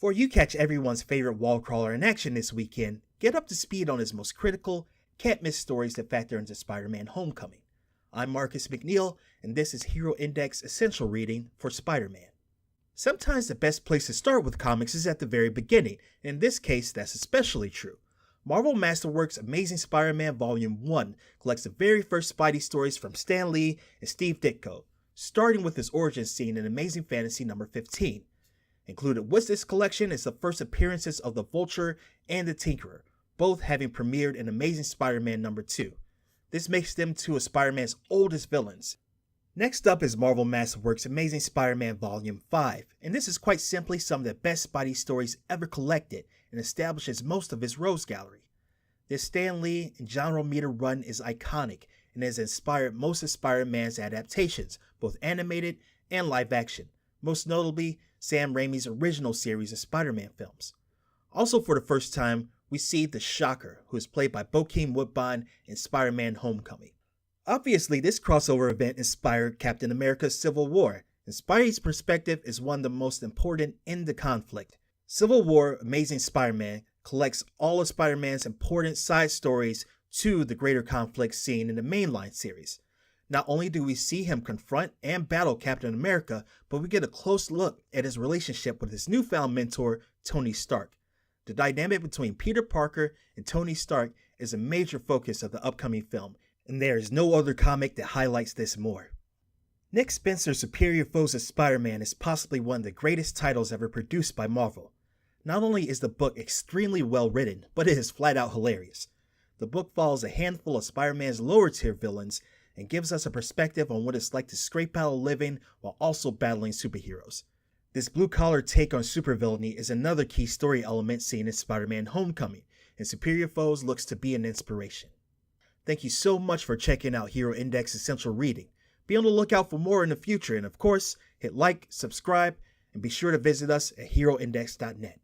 Before you catch everyone's favorite wall crawler in action this weekend, get up to speed on his most critical, can't-miss stories that factor into Spider-Man Homecoming. I'm McNeal, and this is Hero Index Essential Reading for Spider-Man. Sometimes the best place to start with comics is at the very beginning, and in this case that's especially true. Marvel Masterworks' Amazing Spider-Man Volume 1 collects the very first Spidey stories from Stan Lee and Steve Ditko, starting with his origin scene in Amazing Fantasy number 15. Included with this collection is the first appearances of the Vulture and the Tinkerer, both having premiered in Amazing Spider-Man number 2. This makes them two of Spider-Man's oldest villains. Next up is Marvel Masterworks' Amazing Spider-Man Volume 5, and this is quite simply some of the best Spidey stories ever collected and establishes most of his Rose Gallery. This Stan Lee and John Romita run is iconic and has inspired most of Spider-Man's adaptations, both animated and live action, most notably Sam Raimi's original series of Spider-Man films. Also for the first time, we see the Shocker, who is played by Bokeem Woodbine in Spider-Man Homecoming. Obviously, this crossover event inspired Captain America's Civil War, and Spidey's perspective is one of the most important in the conflict. Civil War Amazing Spider-Man collects all of Spider-Man's important side stories to the greater conflict seen in the mainline series. Not only do we see him confront and battle Captain America, but we get a close look at his relationship with his newfound mentor, Tony Stark. The dynamic between Peter Parker and Tony Stark is a major focus of the upcoming film, and there is no other comic that highlights this more. Nick Spencer's Superior Foes of Spider-Man is possibly one of the greatest titles ever produced by Marvel. Not only is the book extremely well written, but it is flat out hilarious. The book follows a handful of Spider-Man's lower tier villains and gives us a perspective on what it's like to scrape out a living while also battling superheroes. This blue-collar take on supervillainy is another key story element seen in Spider-Man Homecoming, and Superior Foes looks to be an inspiration. Thank you so much for checking out Hero Index Essential Reading. Be on the lookout for more in the future, and of course, hit like, subscribe, and be sure to visit us at heroindex.net.